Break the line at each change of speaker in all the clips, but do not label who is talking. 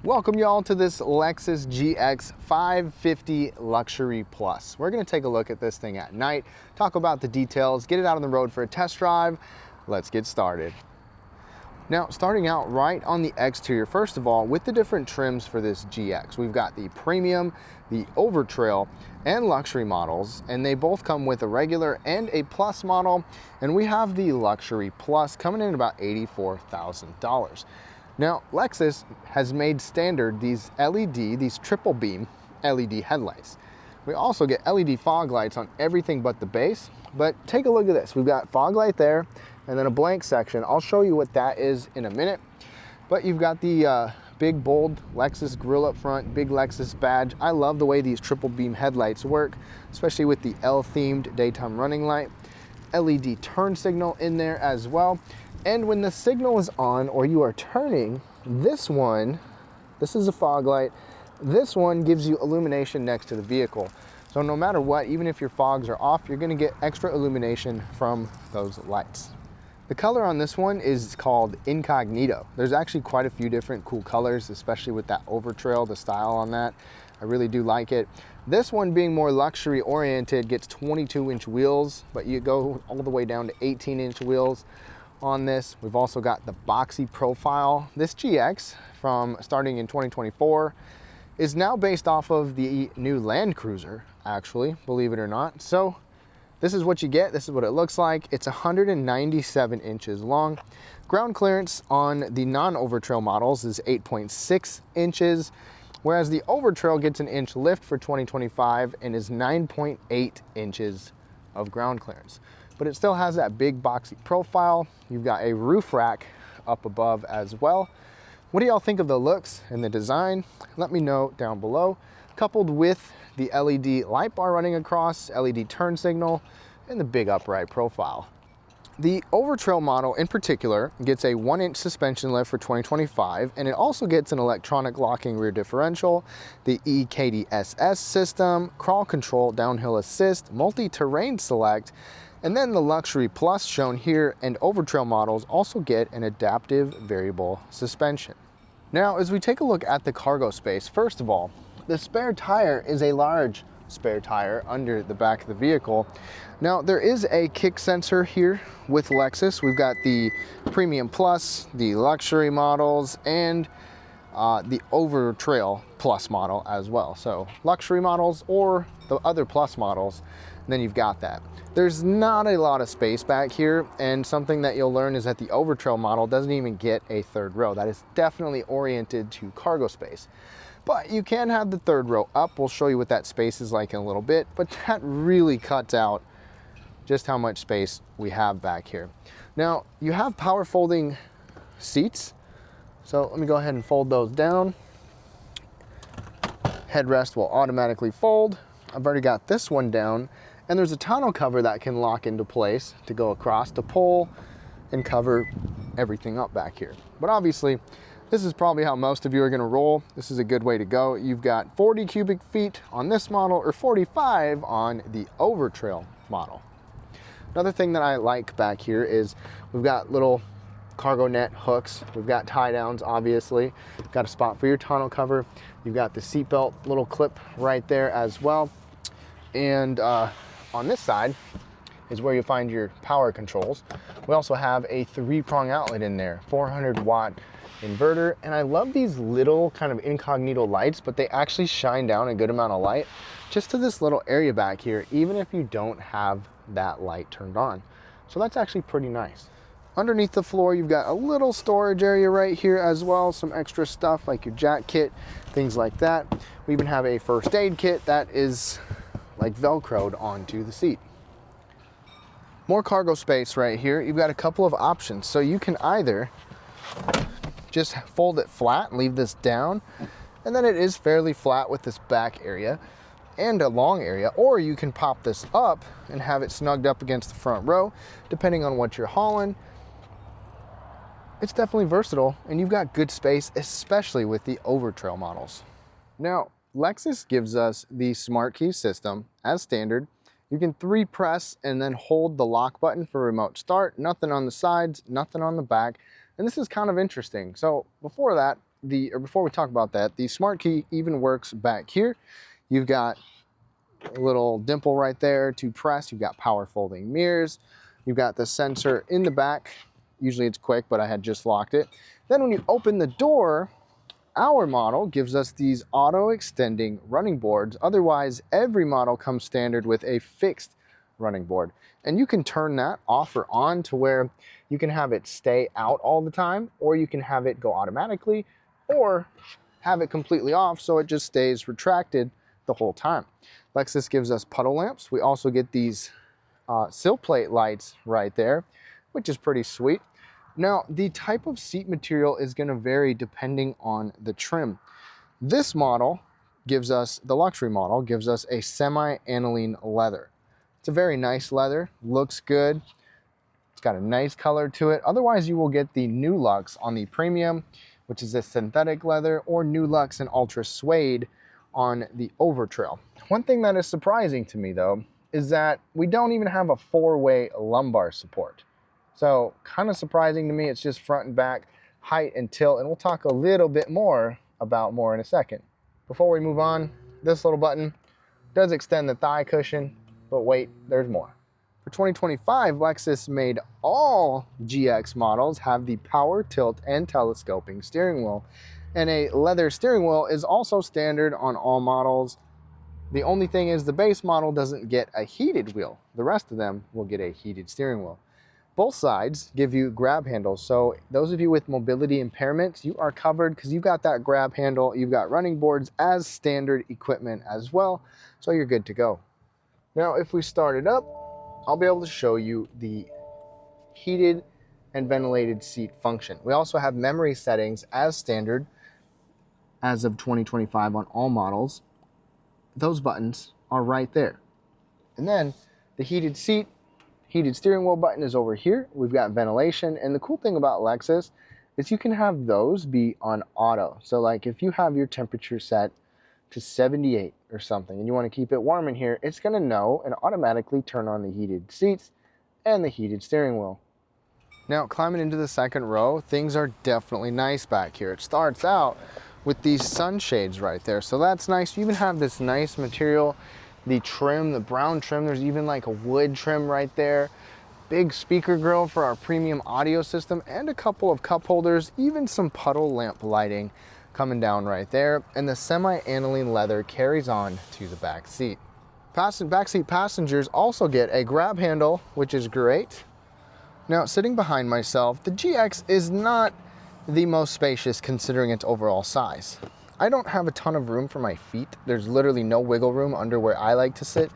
Welcome y'all to this Lexus GX 550 Luxury Plus. We're gonna take a look at this thing at night, talk about the details, get it out on the road for a test drive. Let's get started. Now, starting out right on the exterior, first of all, with the different trims for this GX, we've got the premium, the Overtrail, and luxury models, and they both come with a regular and a plus model, and we have the Luxury Plus coming in at about $84,000. Now, Lexus has made standard these these triple beam LED headlights. We also get LED fog lights on everything but the base, but take a look at this. We've got fog light there and then a blank section. I'll show you what that is in a minute, but you've got the big bold Lexus grille up front, big Lexus badge. I love the way these triple beam headlights work, especially with the L-themed daytime running light. LED turn signal in there as well. And when the signal is on or you are turning, this is a fog light. This one gives you illumination next to the vehicle. So no matter what, even if your fogs are off, you're gonna get extra illumination from those lights. The color on this one is called Incognito. There's actually quite a few different cool colors, especially with that Overtrail, the style on that. I really do like it. This one, being more luxury oriented, gets 22-inch wheels, but you go all the way down to 18-inch wheels on this. We've also got the boxy profile. This GX, from starting in 2024, is now based off of the new Land Cruiser, actually, believe it or not. So this is what you get. This is what it looks like. It's 197 inches long. Ground clearance on the non-Overtrail models is 8.6 inches, whereas the Overtrail gets an inch lift for 2025 and is 9.8 inches of ground clearance. But it still has that big boxy profile. You've got a roof rack up above as well. What do y'all think of the looks and the design? Let me know down below. Coupled with the LED light bar running across, LED turn signal, and the big upright profile. The Overtrail model in particular gets a 1-inch suspension lift for 2025, and it also gets an electronic locking rear differential, the EKDSS system, crawl control, downhill assist, multi-terrain select, and then the Luxury Plus shown here and Overtrail models also get an adaptive variable suspension. Now, as we take a look at the cargo space, first of all, the spare tire is a large spare tire under the back of the vehicle. Now, there is a kick sensor here with Lexus. We've got the Premium Plus, the Luxury models, and the Overtrail Plus model as well. So luxury models or the other Plus models, then you've got that. There's not a lot of space back here, and something that you'll learn is that the Overtrail model doesn't even get a third row. That is definitely oriented to cargo space. But you can have the third row up. We'll show you what that space is like in a little bit, but that really cuts out just how much space we have back here. Now, you have power folding seats. So let me go ahead and fold those down. Headrest will automatically fold. I've already got this one down, and there's a tonneau cover that can lock into place to go across to pull and cover everything up back here. But obviously, this is probably how most of you are gonna roll. This is a good way to go. You've got 40 cubic feet on this model or 45 on the Overtrail model. Another thing that I like back here is we've got little cargo net hooks. We've got tie downs, obviously. We've got a spot for your tonneau cover. You've got the seatbelt little clip right there as well. And on this side is where you find your power controls. We also have a 3-prong outlet in there, 400-watt inverter. And I love these little kind of incognito lights, but they actually shine down a good amount of light just to this little area back here, even if you don't have that light turned on. So that's actually pretty nice. Underneath the floor, you've got a little storage area right here as well, some extra stuff like your jack kit, things like that. We even have a first aid kit that is like Velcroed onto the seat. More cargo space right here. You've got a couple of options. So you can either just fold it flat and leave this down, and then it is fairly flat with this back area and a long area, or you can pop this up and have it snugged up against the front row, depending on what you're hauling. It's definitely versatile, and you've got good space, especially with the Overtrail models. Now, Lexus gives us the Smart Key system as standard. You can 3-press and then hold the lock button for remote start. Nothing on the sides, nothing on the back. And this is kind of interesting. So before that, before we talk about that, the smart key even works back here. You've got a little dimple right there to press. You've got power folding mirrors. You've got the sensor in the back. Usually it's quick, but I had just locked it. Then when you open the door, our model gives us these auto extending running boards. Otherwise, every model comes standard with a fixed running board. And you can turn that off or on to where you can have it stay out all the time, or you can have it go automatically, or have it completely off so it just stays retracted the whole time. Lexus gives us puddle lamps. We also get these sill plate lights right there, which is pretty sweet. Now, the type of seat material is going to vary depending on the trim. This model gives us, the luxury model, gives us a semi-aniline leather. It's a very nice leather, looks good. It's got a nice color to it. Otherwise, you will get the New Luxe on the premium, which is a synthetic leather, or New Luxe and Ultra Suede on the Overtrail. One thing that is surprising to me, though, is that we don't even have a four-way lumbar support. So kind of surprising to me. It's just front and back, height and tilt, and we'll talk a little bit more about more in a second. Before we move on, this little button does extend the thigh cushion, but wait, there's more. For 2025, Lexus made all GX models have the power, tilt, and telescoping steering wheel, and a leather steering wheel is also standard on all models. The only thing is the base model doesn't get a heated wheel. The rest of them will get a heated steering wheel. Both sides give you grab handles, so those of you with mobility impairments, you are covered because you've got that grab handle. You've got running boards as standard equipment as well, so you're good to go. Now, if we start it up, I'll be able to show you the heated and ventilated seat function. We also have memory settings as standard as of 2025 on all models. Those buttons are right there. And then the heated seat, heated steering wheel button is over here. We've got ventilation, and the cool thing about Lexus is you can have those be on auto. So like if you have your temperature set to 78 or something and you want to keep it warm in here, it's going to know and automatically turn on the heated seats and the heated steering wheel. Now, climbing into the second row, things are definitely nice back here. It starts out with these sunshades right there, so that's nice. You even have this nice material, the trim, the brown trim. There's even like a wood trim right there. Big speaker grill for our premium audio system, and a couple of cup holders, even some puddle lamp lighting coming down right there. And the semi-aniline leather carries on to the back seat. Backseat passengers also get a grab handle, which is great. Now, sitting behind myself, the GX is not the most spacious considering its overall size. I don't have a ton of room for my feet. There's literally no wiggle room under where I like to sit,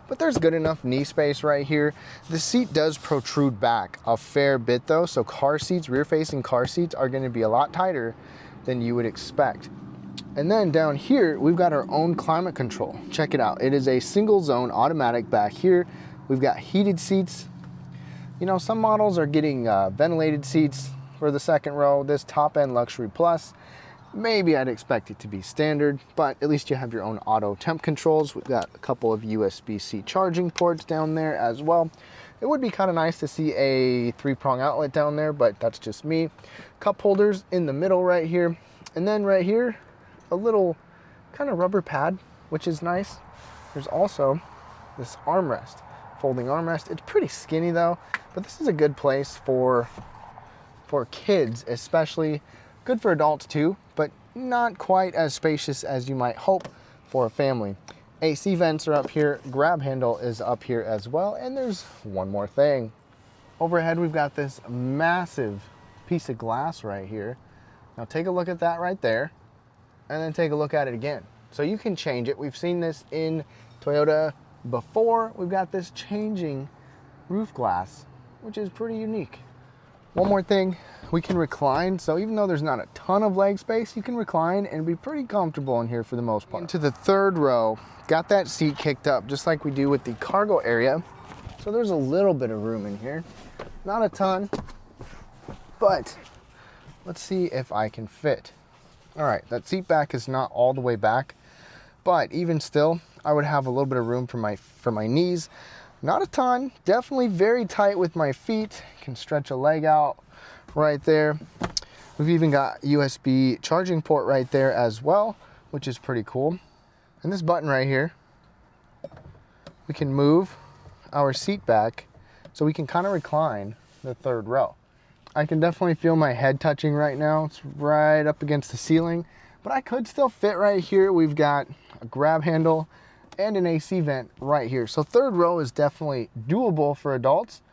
but there's good enough knee space right here. The seat does protrude back a fair bit though, so car seats, rear-facing car seats, are going to be a lot tighter than you would expect. And then down here, we've got our own climate control. Check it out. It is a single zone automatic back here. We've got heated seats. You know, some models are getting ventilated seats for the second row. This top end Luxury Plus, maybe I'd expect it to be standard, but at least you have your own auto temp controls. We've got a couple of USB-C charging ports down there as well. It would be kind of nice to see a 3-prong outlet down there, but that's just me. Cup holders in the middle right here. And then right here, a little kind of rubber pad, which is nice. There's also this armrest, folding armrest. It's pretty skinny though, but this is a good place for kids, especially. Good for adults too, but not quite as spacious as you might hope for a family. AC vents are up here, grab handle is up here as well, and there's one more thing. Overhead, we've got this massive piece of glass right here. Now take a look at that right there, and then take a look at it again. So you can change it. We've seen this in Toyota before. We've got this changing roof glass, which is pretty unique. One more thing, we can recline. So even though there's not a ton of leg space, you can recline and be pretty comfortable in here for the most part. Into the third row, got that seat kicked up just like we do with the cargo area. So there's a little bit of room in here. Not a ton, but let's see if I can fit. All right, that seat back is not all the way back, but even still, I would have a little bit of room for my knees. Not a ton, definitely very tight with my feet. Can stretch a leg out right there. We've even got USB charging port right there as well, which is pretty cool. And this button right here, we can move our seat back so we can kind of recline the third row. I can definitely feel my head touching right now. It's right up against the ceiling, but I could still fit right here. We've got a grab handle and an AC vent right here. So third row is definitely doable for adults.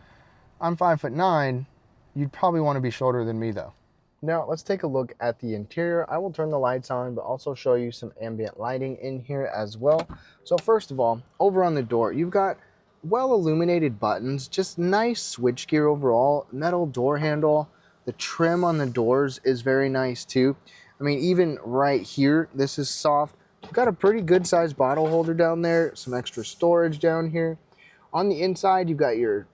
I'm 5'9". You'd probably want to be shorter than me though. Now let's take a look at the interior. I will turn the lights on, but also show you some ambient lighting in here as well. So first of all, over on the door, you've got well illuminated buttons, just nice switchgear overall, metal door handle. The trim on the doors is very nice too. I mean, even right here, this is soft. You've got a pretty good sized bottle holder down there, some extra storage down here. On the inside, you've got your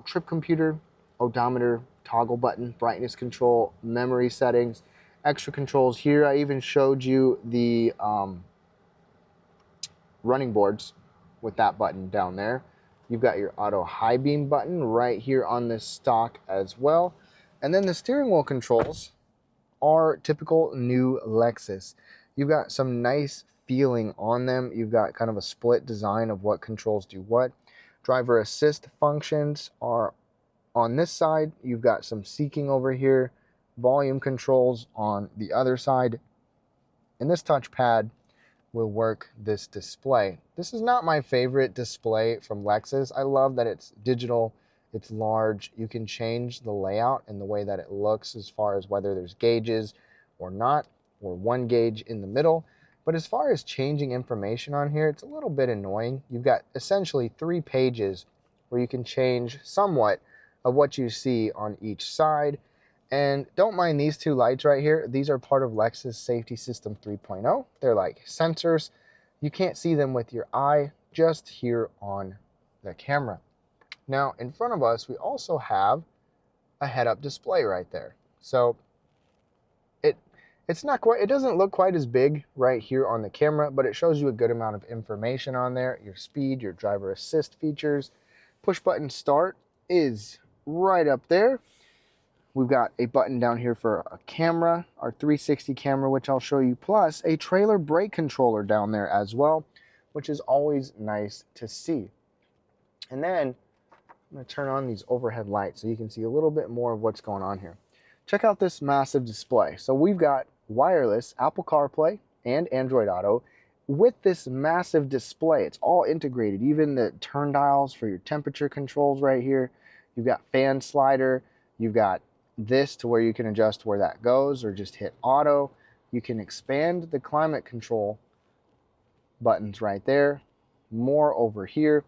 trip computer, odometer, toggle button, brightness control, memory settings, extra controls here. I even showed you the running boards with that button down there. You've got your auto high beam button right here on this stock as well. And then the steering wheel controls are typical new Lexus. You've got some nice feeling on them. You've got kind of a split design of what controls do what. Driver assist functions are on this side. You've got some seeking over here, volume controls on the other side, and this touchpad will work this display. This is not my favorite display from Lexus. I love that it's digital, it's large. You can change the layout and the way that it looks as far as whether there's gauges or not, or one gauge in the middle. But as far as changing information on here, it's a little bit annoying. You've got essentially 3 pages where you can change somewhat of what you see on each side. And don't mind these 2 lights right here. These are part of Lexus Safety System 3.0. They're like sensors. You can't see them with your eye, just here on the camera. Now in front of us, we also have a head-up display right there. So it's not quite, it doesn't look quite as big right here on the camera, but it shows you a good amount of information on there. Your speed, your driver assist features. Push button start is right up there. We've got a button down here for a camera, our 360 camera, which I'll show you, plus a trailer brake controller down there as well, which is always nice to see. And then I'm going to turn on these overhead lights so you can see a little bit more of what's going on here. Check out this massive display. So we've got wireless Apple CarPlay and Android Auto with this massive display. It's all integrated, even the turn dials for your temperature controls right here. You've got fan slider. You've got this to where you can adjust where that goes or just hit auto. You can expand the climate control buttons right there. More over here.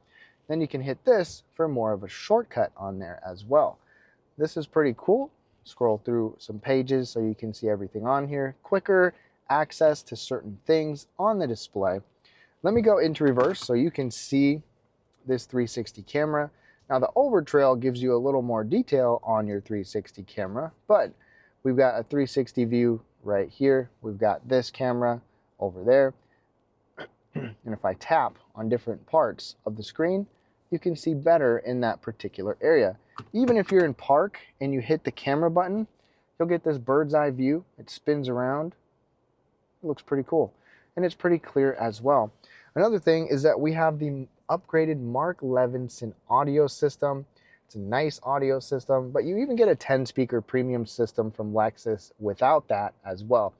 Then you can hit this for more of a shortcut on there as well. This is pretty cool. Scroll through some pages so you can see everything on here. Quicker access to certain things on the display. Let me go into reverse so you can see this 360 camera. Now the over trail gives you a little more detail on your 360 camera, but we've got a 360 view right here. We've got this camera over there. And if I tap on different parts of the screen, you can see better in that particular area. Even if you're in park and you hit the camera button, you'll get this bird's eye view. It spins around. It looks pretty cool. And it's pretty clear as well. Another thing is that we have the upgraded Mark Levinson audio system. It's a nice audio system, but you even get a 10-speaker premium system from Lexus without that as well.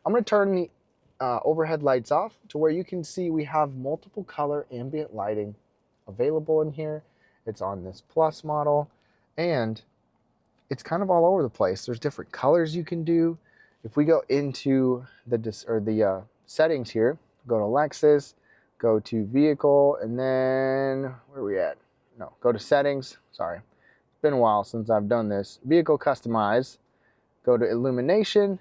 I'm going to turn the overhead lights off to where you can see we have multiple color ambient lighting available in here. It's on this Plus model, and it's kind of all over the place. There's different colors you can do. If we go into the settings here, go to Lexus, go to vehicle, and then where are we at? No, go to settings. Sorry, it's been a while since I've done this. Vehicle customize, go to illumination.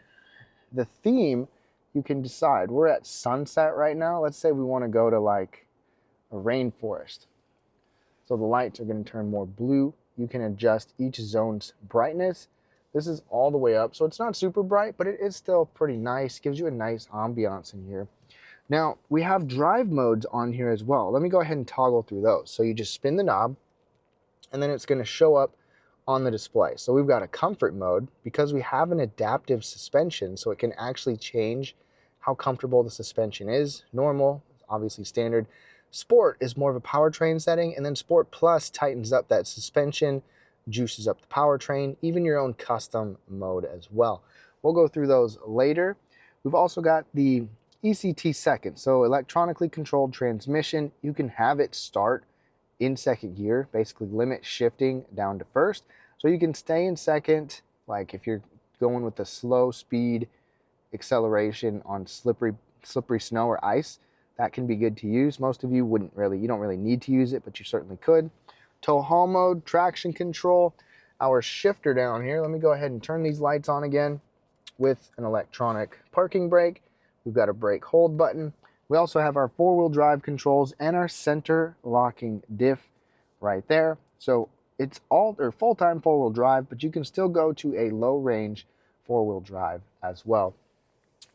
The theme, you can decide. We're at sunset right now. Let's say we want to go to like a rainforest. So the lights are going to turn more blue. You can adjust each zone's brightness. This is all the way up, so it's not super bright, but it is still pretty nice. Gives you a nice ambiance in here. Now, we have drive modes on here as well. Let me go ahead and toggle through those. So you just spin the knob, and then it's going to show up on the display. So we've got a comfort mode because we have an adaptive suspension, so it can actually change how comfortable the suspension is. Normal, obviously standard. Sport is more of a powertrain setting, and then Sport Plus tightens up that suspension, juices up the powertrain, even your own custom mode as well. We'll go through those later. We've also got the ECT second, so electronically controlled transmission. You can have it start in second gear, basically limit shifting down to first. So you can stay in second, like if you're going with a slow speed acceleration on slippery snow or ice, that can be good to use. Most of you you don't really need to use it, but you certainly could. Tow haul mode, traction control, our shifter down here. Let me go ahead and turn these lights on again with an electronic parking brake. We've got a brake hold button. We also have our four-wheel drive controls and our center locking diff right there. So it's full-time four-wheel drive, but you can still go to a low-range four-wheel drive as well.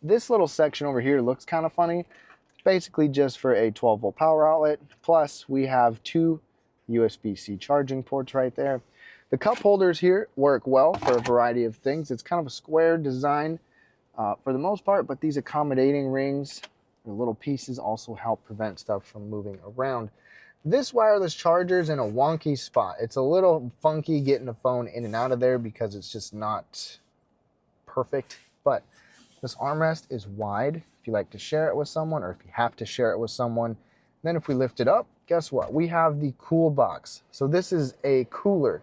This little section over here looks kind of funny. It's basically just for a 12-volt power outlet. Plus, we have two USB-C charging ports right there. The cup holders here work well for a variety of things. It's kind of a square design for the most part, but these accommodating rings, the little pieces, also help prevent stuff from moving around. This wireless charger is in a wonky spot. It's a little funky getting the phone in and out of there because it's just not perfect, but this armrest is wide if you like to share it with someone or if you have to share it with someone. Then if we lift it up, guess what? We have the cool box. So this is a cooler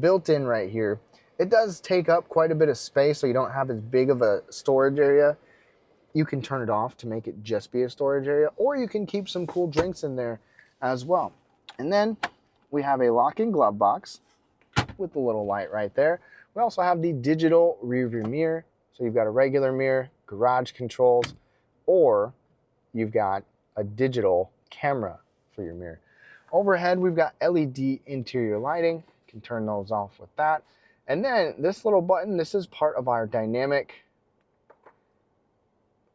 built in right here. It does take up quite a bit of space, so you don't have as big of a storage area. You can turn it off to make it just be a storage area, or you can keep some cool drinks in there as well. And then we have a lock-in glove box with the little light right there. We also have the digital rear view mirror. So you've got a regular mirror, garage controls, or you've got a digital camera for your mirror. Overhead, we've got LED interior lighting. You can turn those off with that. And then this little button, this is part of our dynamic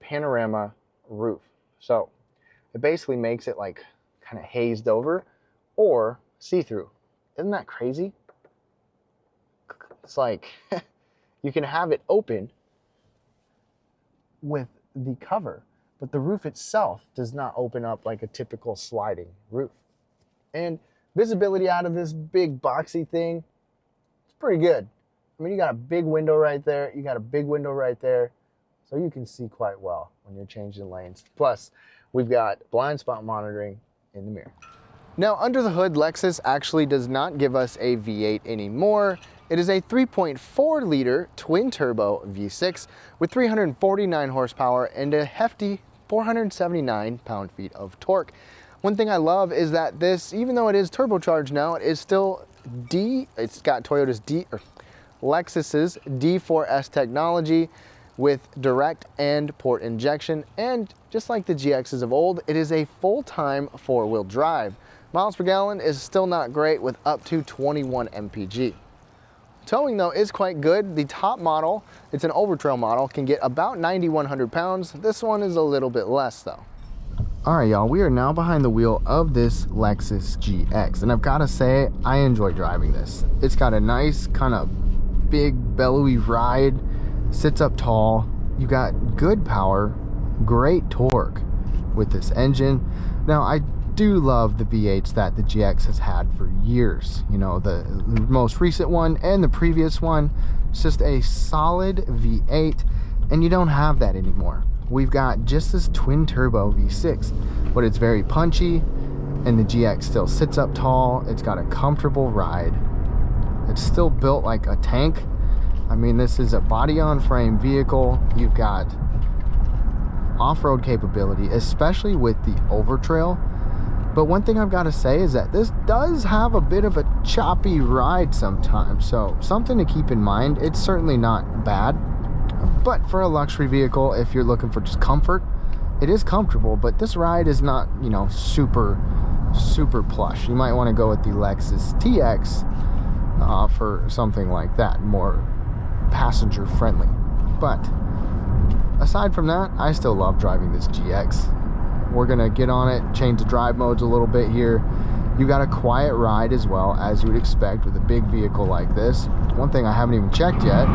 panorama roof. So it basically makes it like kind of hazed over or see-through. Isn't that crazy? It's like you can have it open with the cover, but the roof itself does not open up like a typical sliding roof. And visibility out of this big boxy thing, it's pretty good. I mean, you got a big window right there. You got a big window right there. So you can see quite well when you're changing lanes. Plus, we've got blind spot monitoring in the mirror. Now, under the hood, Lexus actually does not give us a V8 anymore. It is a 3.4 liter twin turbo V6 with 349 horsepower and a hefty 479 pound-feet of torque. One thing I love is that this, even though it is turbocharged now, it is still it's got Lexus's D4S technology with direct and port injection, and just like the GXs of old, it is a full-time four-wheel drive. Miles per gallon is still not great with up to 21 mpg. Towing though is quite good. The top model, it's an Overtrail model, can get about 9,100 pounds. This one is a little bit less though. All right, y'all, we are now behind the wheel of this Lexus GX, and I've got to say, I enjoy driving this. It's got a nice kind of big bellowy ride, sits up tall. You got good power, great torque with this engine. Now, I do love the V8s that the GX has had for years. You know, the most recent one and the previous one. It's just a solid V8, and you don't have that anymore. We've got just this twin turbo V6, but it's very punchy, and the GX still sits up tall. It's got a comfortable ride. It's still built like a tank. I mean, this is a body on frame vehicle. You've got off-road capability, especially with the Overtrail. But one thing I've got to say is that this does have a bit of a choppy ride sometimes, so something to keep in mind. It's certainly not bad, but for a luxury vehicle, if you're looking for just comfort, it is comfortable, but this ride is not, you know, super plush. You might want to go with the Lexus TX for something like that, more passenger friendly. But aside from that, I still love driving this GX. We're gonna get on it, change the drive modes a little bit here, You got a quiet ride as well, as you would expect with a big vehicle like this. One thing I haven't even checked yet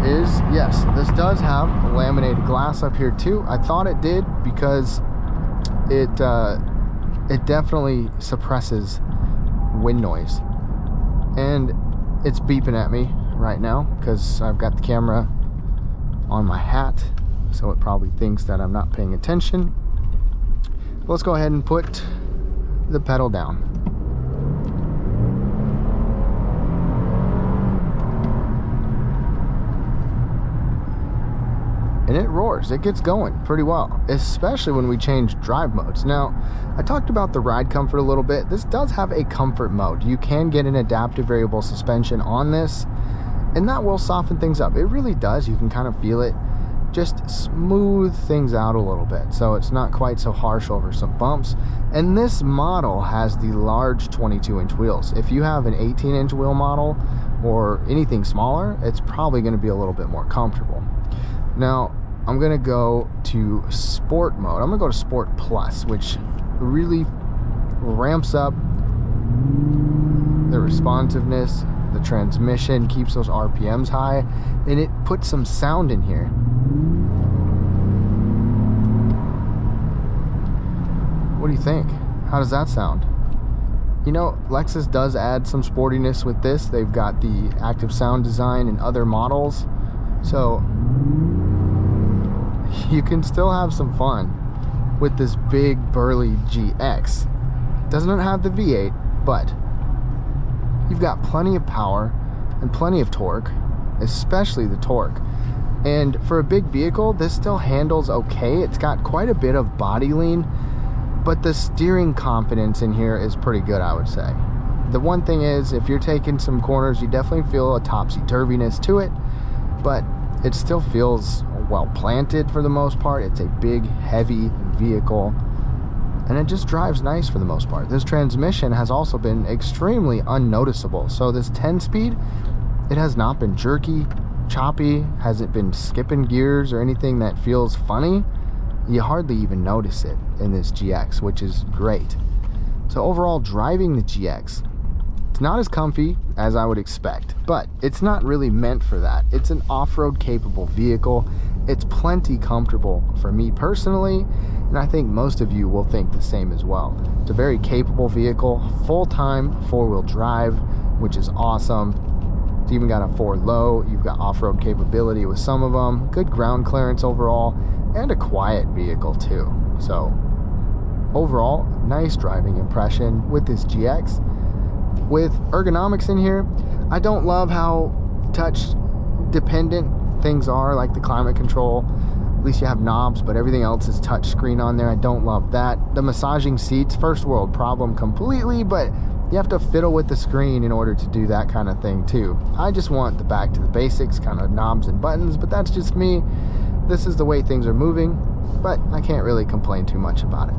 is, yes, this does have laminated glass up here too. I thought it did because it definitely suppresses wind noise. And it's beeping at me right now because I've got the camera on my hat, so it probably thinks that I'm not paying attention. Let's go ahead and put the pedal down. And it roars, it gets going pretty well, especially when we change drive modes. Now, I talked about the ride comfort a little bit. This does have a comfort mode. You can get an adaptive variable suspension on this, and that will soften things up. It really does. You can kind of feel it just smooth things out a little bit, so it's not quite so harsh over some bumps. And this model has the large 22-inch wheels. If you have an 18-inch wheel model or anything smaller, it's probably going to be a little bit more comfortable. Now, I'm going to go to sport mode. I'm going to go to Sport Plus, which really ramps up the responsiveness. The transmission keeps those RPMs high, and it puts some sound in here. What do you think? How does that sound? You know, Lexus does add some sportiness with this. They've got the active sound design in other models, so you can still have some fun with this big burly GX. Doesn't have the V8, but you've got plenty of power and plenty of torque, especially the torque. And for a big vehicle, this still handles okay. It's got quite a bit of body lean, but the steering confidence in here is pretty good, I would say. The one thing is, if you're taking some corners, you definitely feel a topsy-turviness to it, but it still feels well planted for the most part. It's a big, heavy vehicle, and it just drives nice for the most part. This transmission has also been extremely unnoticeable. So this 10-speed, it has not been jerky, choppy, hasn't been skipping gears or anything that feels funny. You hardly even notice it in this GX, which is great. So overall, driving the GX, it's not as comfy as I would expect, but it's not really meant for that. It's an off-road capable vehicle. It's plenty comfortable for me personally, and I think most of you will think the same as well. It's a very capable vehicle, full-time 4-wheel drive, which is awesome. It's even got a 4-low. You've got off-road capability with some of them, good ground clearance overall, and a quiet vehicle too. So overall, nice driving impression with this GX. With ergonomics in here, I don't love how touch dependent things are, like the climate control. At least you have knobs, but everything else is touch screen on there. I don't love that. The massaging seats, first world problem completely, but you have to fiddle with the screen in order to do that kind of thing too. I just want the back to the basics, kind of knobs and buttons, but that's just me. This is the way things are moving, but I can't really complain too much about it.